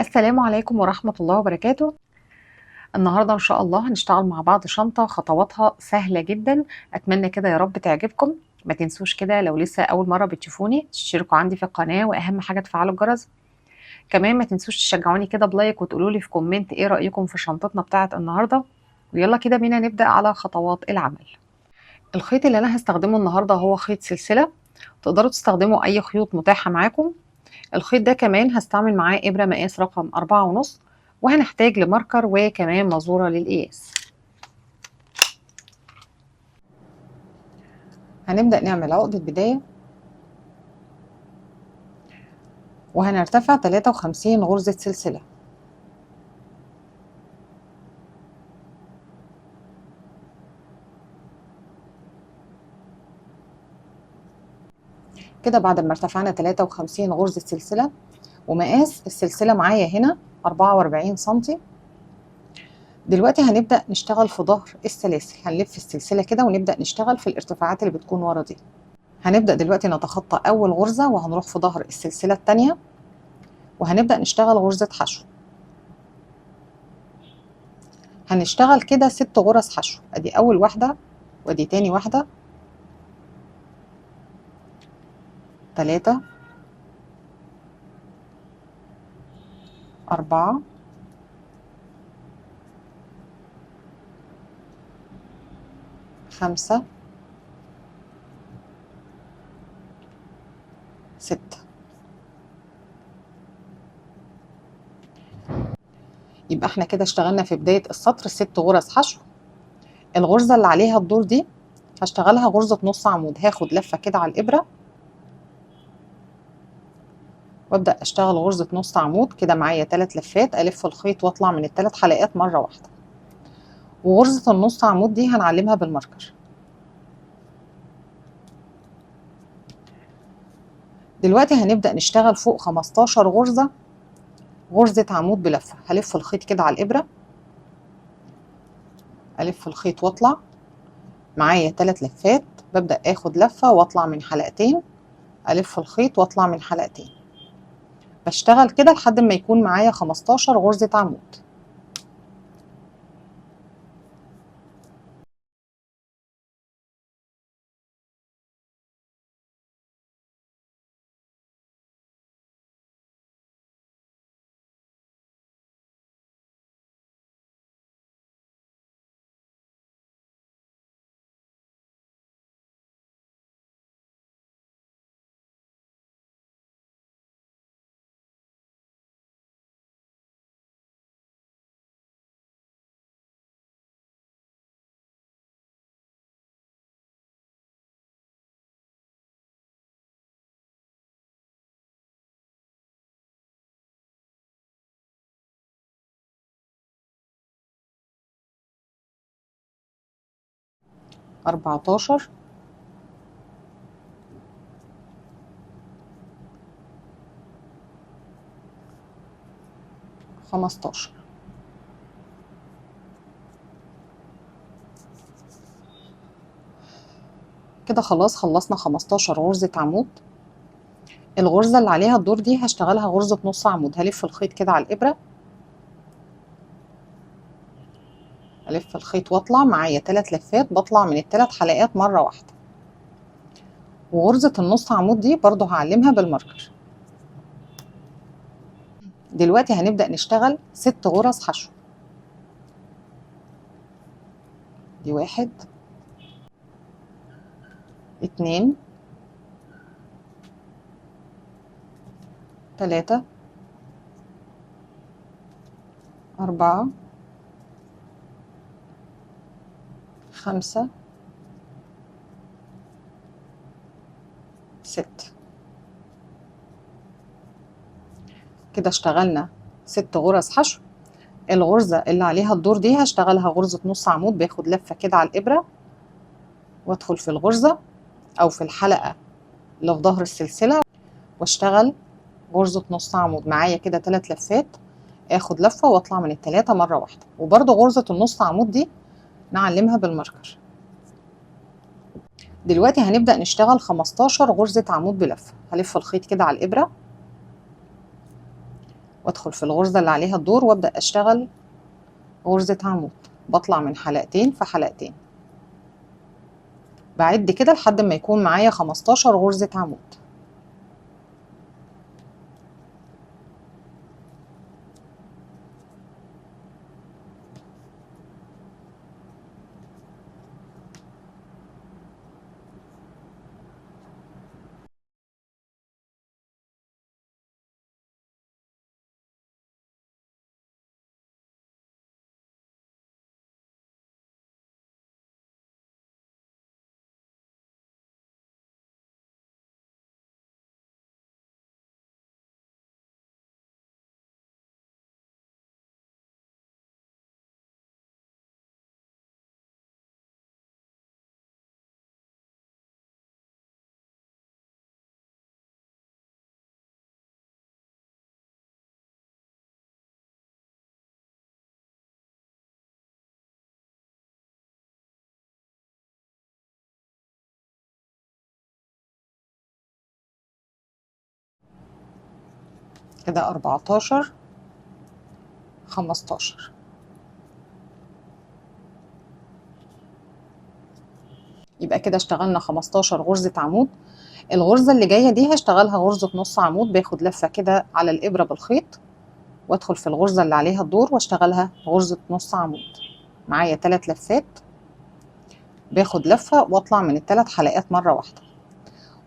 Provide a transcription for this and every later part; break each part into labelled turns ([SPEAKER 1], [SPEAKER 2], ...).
[SPEAKER 1] السلام عليكم ورحمة الله وبركاته. النهاردة إن شاء الله هنشتغل مع بعض شنطة خطواتها سهلة جدا. أتمنى كده يا رب تعجبكم. ما تنسوش كده لو لسه أول مرة بتشوفوني تشتركوا عندي في القناة، وأهم حاجة تفعلوا الجرس. كمان ما تنسوش تشجعوني كده بلايك وتقولولي في كومنت إيه رأيكم في شنطتنا بتاعة النهاردة. ويلا كده بينا نبدأ على خطوات العمل. الخيط اللي أنا هستخدمه النهاردة هو خيط سلسلة. تقدروا تستخدموا أي خيوط متاحة معاكم. الخيط ده كمان هستعمل معاه إبرة مقاس رقم 4.5، وهنحتاج لماركر وكمان مزورة للقياس. هنبدأ نعمل عقدة بداية، وهنرتفع 53 غرزة سلسلة. كده بعد ما ارتفعنا 53 غرزة سلسلة، ومقاس السلسلة معايا هنا 44 سنتي. دلوقتي هنبدأ نشتغل في ظهر السلاسل، هنلف السلسلة كده ونبدأ نشتغل في الارتفاعات اللي بتكون ورا دي. هنبدأ دلوقتي نتخطى أول غرزة وهنروح في ظهر السلسلة التانية، وهنبدأ نشتغل غرزة حشو. هنشتغل كده 6 غرز حشو، ادي اول واحدة وادي تاني واحدة، 3 4 5 6. يبقى احنا كده اشتغلنا في بداية السطر 6 غرز حشو. الغرزة اللي عليها الدور دي هشتغلها غرزة نص عمود، هاخد لفة كده على الإبرة وابدأ اشتغل غرزة نص عمود. كده معايا 3 لفات، الف الخيط واطلع من ال3 حلقات مرة واحدة. وغرزة النص عمود دي هنعلمها بالماركر. دلوقتي هنبدأ نشتغل فوق 15 غرزة غرزة عمود بلفة. هلف الخيط كده على الإبرة، ألف الخيط واطلع معايا 3 لفات، ببدأ اخد لفة واطلع من حلقتين، ألف الخيط واطلع من حلقتين. بشتغل كده لحد ما يكون معايا 15 غرزة عمود. أربعتاشر، 15. كده خلاص خلصنا 15 غرزة عمود. الغرزة اللي عليها الدور دي هشتغلها غرزة نص عمود. هلف الخيط كده على الإبرة، ألف الخيط واطلع معايا 3 لفات، بطلع من ال3 حلقات مرة واحدة. وغرزة النص عمود دي برضو هعلمها بالماركر. دلوقتي هنبدأ نشتغل 6 غرز حشو. دي 1 2 3 4 5 6. كده اشتغلنا 6 غرز حشو. الغرزة اللي عليها الدور دي هشتغلها غرزة نص عمود، باخد لفة كده على الإبرة وادخل في الغرزة أو في الحلقة اللي في ظهر السلسلة واشتغل غرزة نص عمود. معايا كده 3 لفات، اخد لفة واطلع من ال3 مرة واحدة. وبرضو غرزة النص عمود دي نعلمها بالماركر. دلوقتي هنبدأ نشتغل 15 غرزة عمود بلفة. هلف الخيط كده على الإبرة، وادخل في الغرزة اللي عليها الدور وابدأ اشتغل غرزة عمود. بطلع من حلقتين في حلقتين، بعد كده لحد ما يكون معايا 15 غرزة عمود. كده 14 15. يبقى كده اشتغلنا 15 غرزة عمود. الغرزة اللي جاية دي هشتغلها غرزة نص عمود، باخد لفة كده على الإبرة بالخيط وادخل في الغرزة اللي عليها الدور واشتغلها غرزة نص عمود. معايا 3 لفات، باخد لفة واطلع من ال3 حلقات مرة واحدة.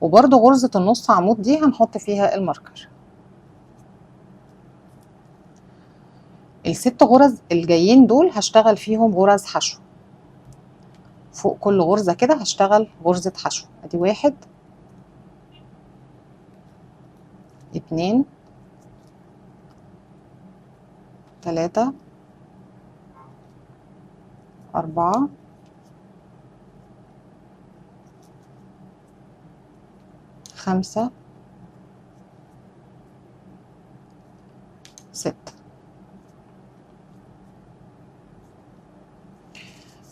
[SPEAKER 1] وبرده غرزة النص عمود دي هنحط فيها الماركر. ال6 غرز الجايين دول هشتغل فيهم غرز حشو. فوق كل غرزة كده هشتغل غرزة حشو. ادي 1 2 3 4 5 6.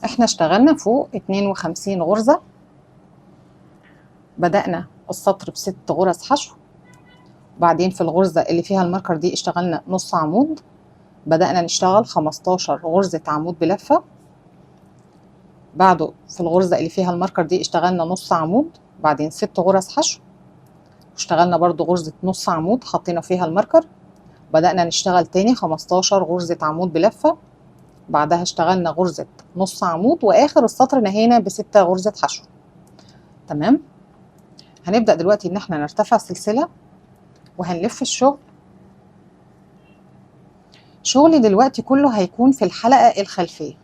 [SPEAKER 1] احنا اشتغلنا فوق 52 غرزة. بدأنا السطر ب6 غرز حشو، بعدين في الغرزة اللي فيها الماركر دي اشتغلنا نص عمود، بدأنا نشتغل 15 غرزة عمود بلفة. بعده في الغرزة اللي فيها الماركر دي اشتغلنا نص عمود، بعدين 6 غرز حشو، اشتغلنا برضو غرزة نص عمود حطينا فيها الماركر، بدأنا نشتغل تاني 15 غرزة عمود بلفة، بعدها اشتغلنا غرزة نص عمود، واخر السطر نهينا ب6 غرزة حشو. تمام. هنبدأ دلوقتي ان احنا نرتفع سلسلة وهنلف الشغل. شغلي دلوقتي كله هيكون في الحلقة الخلفية.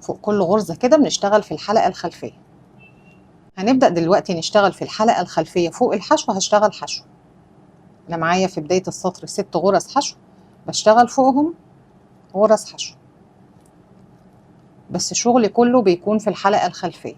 [SPEAKER 1] فوق كل غرزة كده بنشتغل في الحلقة الخلفية. هنبدأ دلوقتي نشتغل في الحلقة الخلفية. فوق الحشو هشتغل حشو. أنا معايا في بداية السطر 6 غرز حشو، بشتغل فوقهم غرز حشو، بس شغلي كله بيكون في الحلقة الخلفية.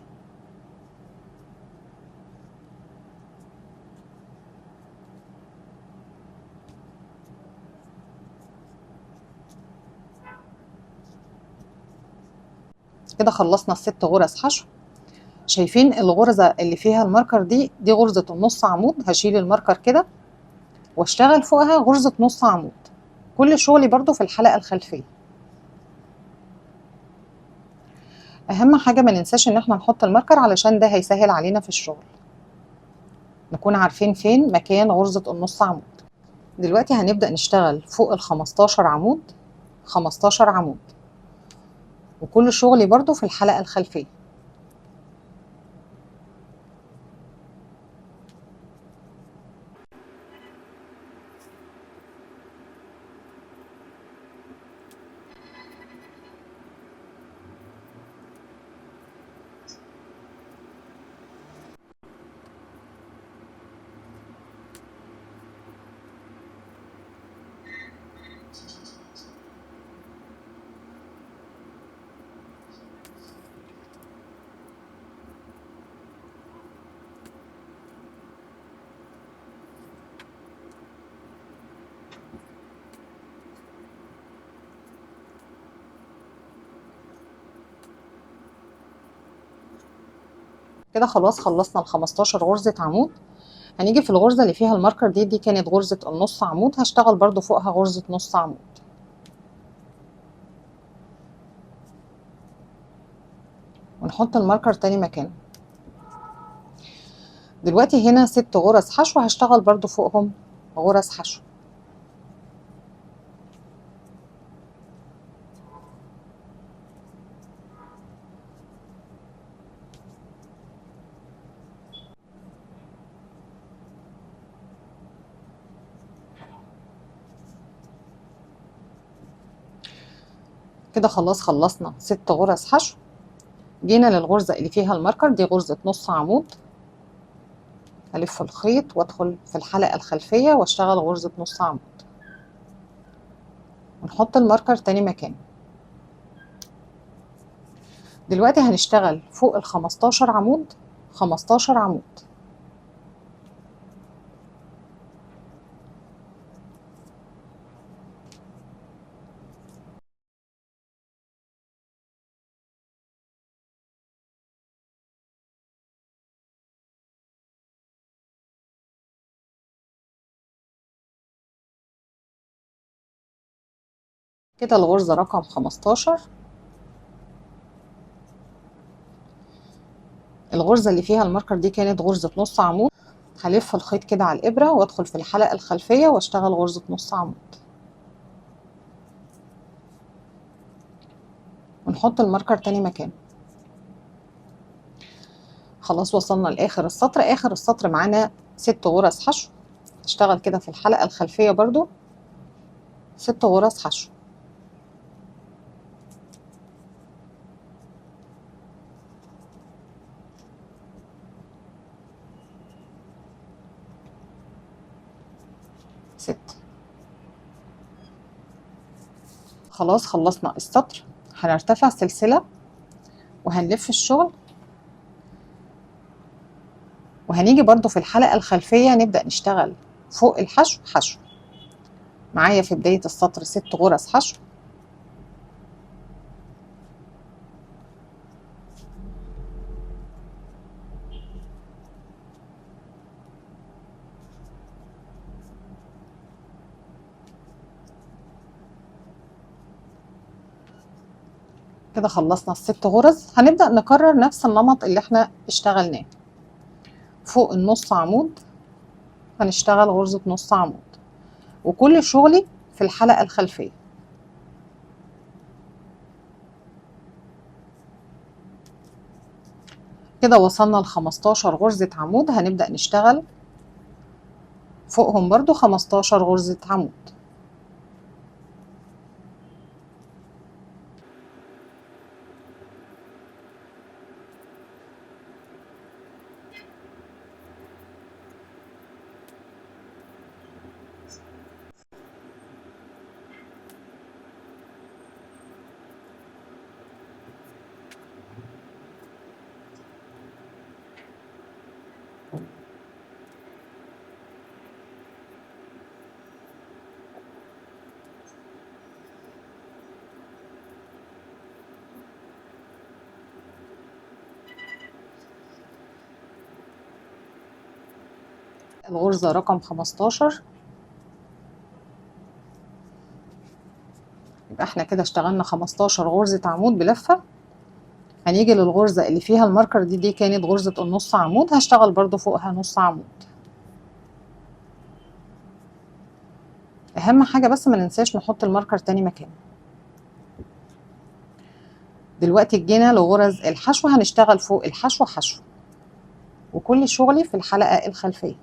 [SPEAKER 1] كده خلصنا ال6 غرز حشو. شايفين الغرزة اللي فيها الماركر دي غرزة النص عمود، هشيل الماركر كده واشتغل فوقها غرزة نص عمود. كل شغلي برضو في الحلقة الخلفية. اهم حاجة ما ننساش ان احنا نحط الماركر علشان ده هيسهل علينا في الشغل، نكون عارفين فين مكان غرزة النص عمود. دلوقتي هنبدأ نشتغل فوق ال15 عمود 15 عمود، وكل شغلي برضو في الحلقة الخلفية. كده خلاص خلصنا ال15 غرزة عمود. هنيجي في الغرزة اللي فيها الماركر دي كانت غرزة النص عمود، هشتغل برضو فوقها غرزة نص عمود ونحط الماركر تاني مكانه. دلوقتي هنا 6 غرز حشو، هشتغل برضو فوقهم غرز حشو. كده خلاص خلصنا 6 غرز حشو. جينا للغرزة اللي فيها الماركر دي غرزة نص عمود، هلف الخيط وادخل في الحلقة الخلفية واشتغل غرزة نص عمود ونحط الماركر تاني مكانه. دلوقتي هنشتغل فوق ال 15 عمود 15 عمود. كده الغرزة رقم 15. الغرزة اللي فيها الماركر دي كانت غرزة نص عمود، هلف الخيط كده على الإبرة وادخل في الحلقة الخلفية واشتغل غرزة نص عمود ونحط الماركر تاني مكانه. خلاص وصلنا لآخر السطر. آخر السطر معانا 6 غرز حشو، اشتغل كده في الحلقة الخلفية برضو 6 غرز حشو. خلاص خلصنا السطر. هنرتفع سلسلة وهنلف الشغل وهنيجي برضو في الحلقة الخلفية نبدأ نشتغل فوق الحشو حشو. معايا في بداية السطر 6 غرز حشو، كده خلصنا ال6 غرز. هنبدأ نكرر نفس النمط اللي احنا اشتغلناه. فوق النص عمود هنشتغل غرزة نص عمود وكل شغلي في الحلقة الخلفية. كده وصلنا ل 15 غرزة عمود، هنبدأ نشتغل فوقهم برضو 15 غرزة عمود. الغرزة رقم 15. يبقى احنا كده اشتغلنا 15 غرزة عمود بلفة. هنيجي للغرزة اللي فيها الماركر دي كانت غرزة النص عمود، هشتغل برضو فوقها نص عمود. اهم حاجة بس ما ننساش نحط الماركر تاني مكانه. دلوقتي جينا لغرز الحشو، هنشتغل فوق الحشو حشو وكل شغلي في الحلقة الخلفية.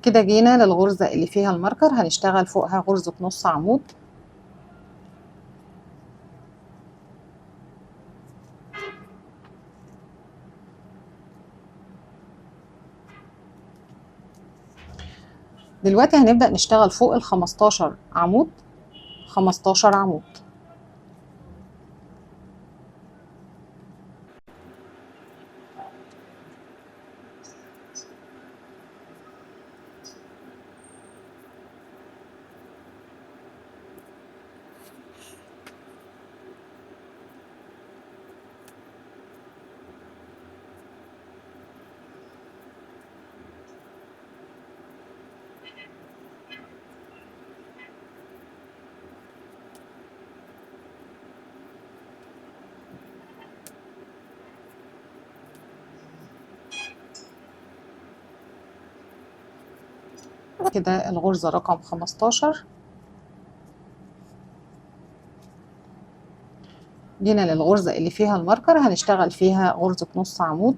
[SPEAKER 1] كده جينا للغرزة اللي فيها الماركر، هنشتغل فوقها غرزة نص عمود دلوقتي هنبدأ نشتغل فوق ال 15 عمود 15 عمود. كده الغرزة رقم 15. جينا للغرزة اللي فيها الماركر هنشتغل فيها غرزة نص عمود،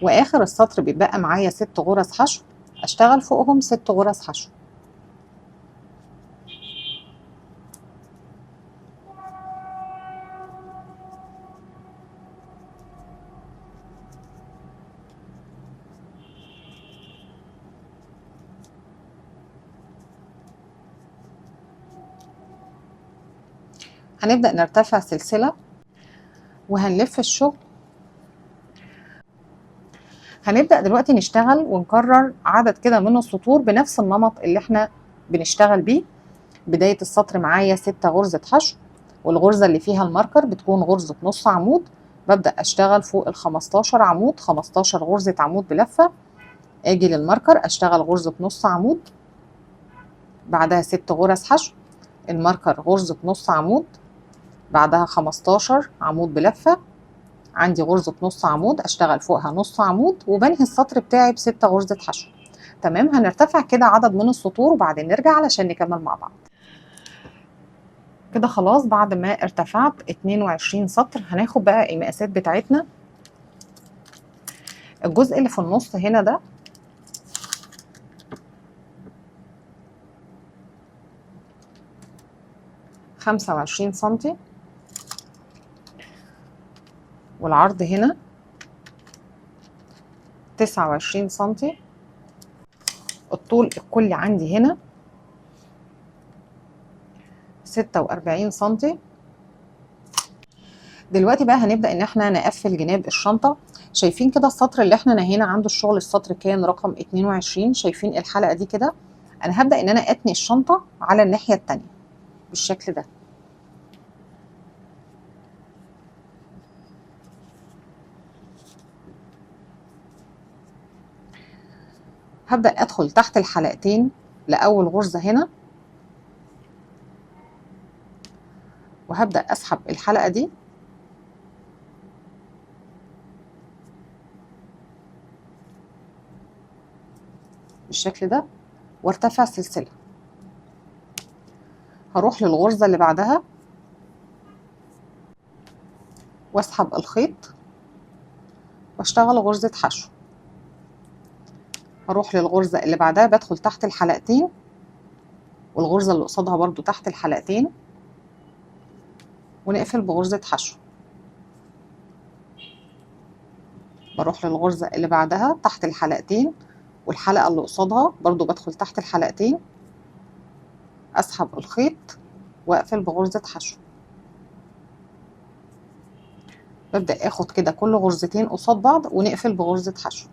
[SPEAKER 1] واخر السطر بيبقى معايا 6 غرز حشو، اشتغل فوقهم 6 غرز حشو. هنبدأ نرتفع سلسلة وهنلف الشغل. هنبدأ دلوقتي نشتغل ونكرر عدد كده من السطور بنفس النمط اللي احنا بنشتغل بيه. بداية السطر معايا 6 غرزة حشو، والغرزة اللي فيها الماركر بتكون غرزة نص عمود. ببدأ اشتغل فوق ال 15 عمود، 15 غرزة عمود بلفة. اجي للماركر اشتغل غرزة نص عمود، بعدها 6 غرز حشو، الماركر غرزة نص عمود، بعدها 15 عمود بلفة، عندي غرزة نص عمود اشتغل فوقها نص عمود، وبنهي السطر بتاعي ب6 غرزة حشو. تمام. هنرتفع كده عدد من السطور وبعدين نرجع علشان نكمل مع بعض. كده خلاص بعد ما ارتفعت 22 سطر هناخد بقى المقاسات بتاعتنا. الجزء اللي في النص هنا ده خمسة وعشرين سنتي، والعرض هنا 29 سنتي، الطول الكلي عندي هنا 46 سنتي. دلوقتي بقى هنبدأ ان احنا نقفل جناب الشنطة. شايفين كده السطر اللي احنا نهينا عنده الشغل، السطر كان رقم 22. شايفين الحلقة دي كده؟ انا هبدأ ان انا اتني الشنطة على الناحية التانية بالشكل ده. هبدأ ادخل تحت الحلقتين لأول غرزة هنا، وهبدأ اسحب الحلقة دي بالشكل ده وارتفع سلسلة. هروح للغرزة اللي بعدها واسحب الخيط واشتغل غرزة حشو. هروح للغرزة اللي بعدها بدخل تحت الحلقتين، والغرزة اللي قصادها برضو تحت الحلقتين، ونقفل بغرزة حشو. بروح للغرزة اللي بعدها تحت الحلقتين، والحلقة اللي قصادها برضو بدخل تحت الحلقتين، اسحب الخيط واقفل بغرزة حشو. ببدأ اخد كده كل غرزتين قصاد بعض ونقفل بغرزة حشو.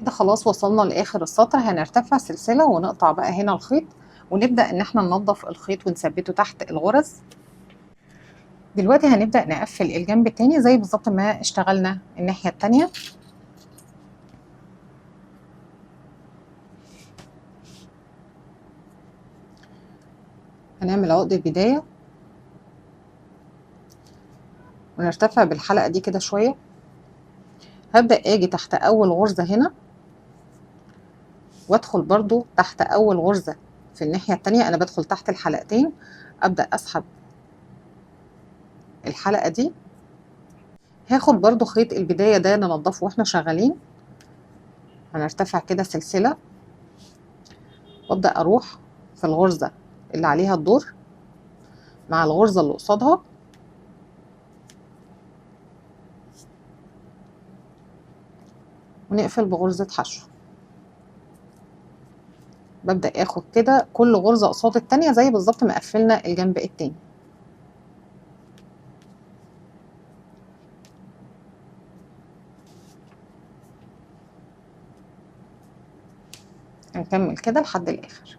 [SPEAKER 1] كده خلاص وصلنا لاخر السطر. هنرتفع سلسلة ونقطع بقى هنا الخيط، ونبدأ ان احنا ننظف الخيط ونثبته تحت الغرز. دلوقتي هنبدأ نقفل الجنب التاني زي بالظبط ما اشتغلنا الناحية التانية. هنعمل عقدة بداية ونرتفع بالحلقة دي كده شوية. هبدأ اجي تحت اول غرزة هنا وادخل برضو تحت اول غرزة في الناحية التانية. انا بدخل تحت الحلقتين، ابدأ اسحب الحلقة دي. هاخد برضو خيط البداية ده ننضفه واحنا شغالين. هنرتفع كده سلسلة وابدأ اروح في الغرزة اللي عليها الدور مع الغرزة اللي قصادها، ونقفل بغرزة حشو. ببدأ اخد كده كل غرزة قصاد التانية زي بالظبط ما قفلنا الجنب التاني. هنكمل كده لحد الاخر.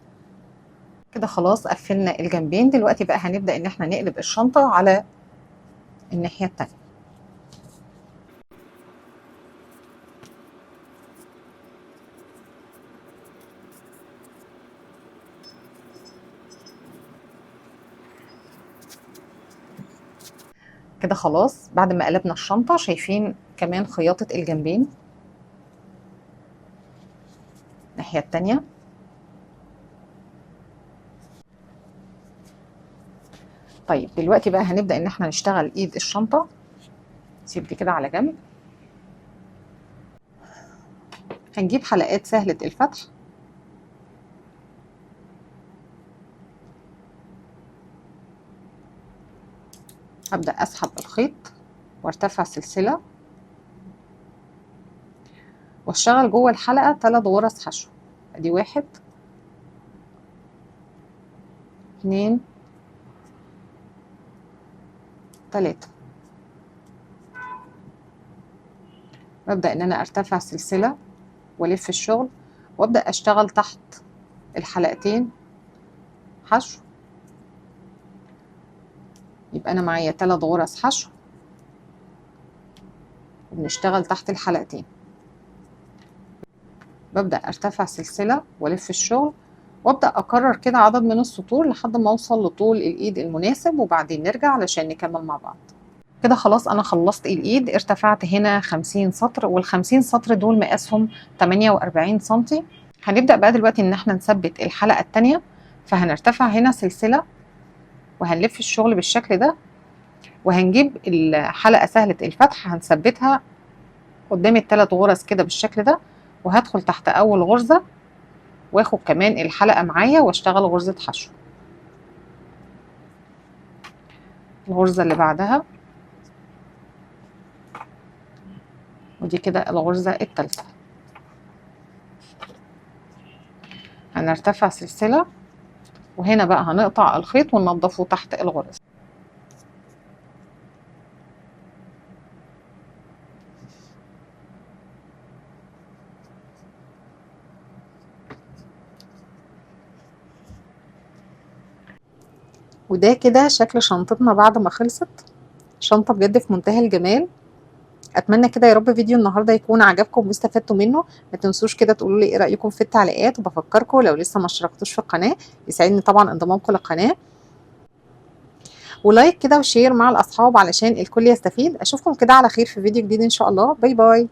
[SPEAKER 1] كده خلاص قفلنا الجنبين. دلوقتي بقى هنبدأ ان احنا نقلب الشنطة على الناحية التانية. كده خلاص بعد ما قلبنا الشنطة شايفين كمان خياطة الجنبين الناحية التانية. طيب دلوقتي بقى هنبدأ ان احنا نشتغل ايد الشنطة. سيب دي كده على جنب. هنجيب حلقات سهلة الفتح، هبدأ اسحب الخيط وارتفع سلسلة واشتغل جوه الحلقة 3 غرز حشو. ادي 1 2 3. ببدأ ان انا ارتفع سلسلة والف الشغل وابدأ اشتغل تحت الحلقتين حشو. يبقى انا معايا 3 غرز حشو وبنشتغل تحت الحلقتين. ببدأ ارتفع سلسلة والف الشغل وابدأ اكرر كده عدد من السطور لحد ما اوصل لطول الايد المناسب، وبعدين نرجع علشان نكمل مع بعض. كده خلاص انا خلصت الايد. ارتفعت هنا 50 سطر، وال50 سطر دول مقاسهم 48 سنتي. هنبدأ بقى دلوقتي ان احنا نثبت الحلقة التانية. فهنرتفع هنا سلسلة وهنلف الشغل بالشكل ده، وهنجيب الحلقة سهلة الفتح هنثبتها قدام ال3 غرز كده بالشكل ده، وهدخل تحت اول غرزة واخد كمان الحلقة معايا واشتغل غرزة حشو. الغرزة اللي بعدها، ودي كده الغرزة الثالثة. هنرتفع سلسلة وهنا بقى هنقطع الخيط وننضفه تحت الغرز. وده كده شكل شنطتنا بعد ما خلصت. شنطة بجد في منتهى الجمال. اتمنى كده يا رب فيديو النهارده يكون عجبكم واستفدتوا منه. ما تنسوش كده تقولوا لي ايه رايكم في التعليقات، وبفكركم لو لسه ما اشتركتوش في القناه يسعدني طبعا انضمامكم للقناه، ولايك كده وشير مع الاصحاب علشان الكل يستفيد. اشوفكم كده على خير في فيديو جديد ان شاء الله. باي باي.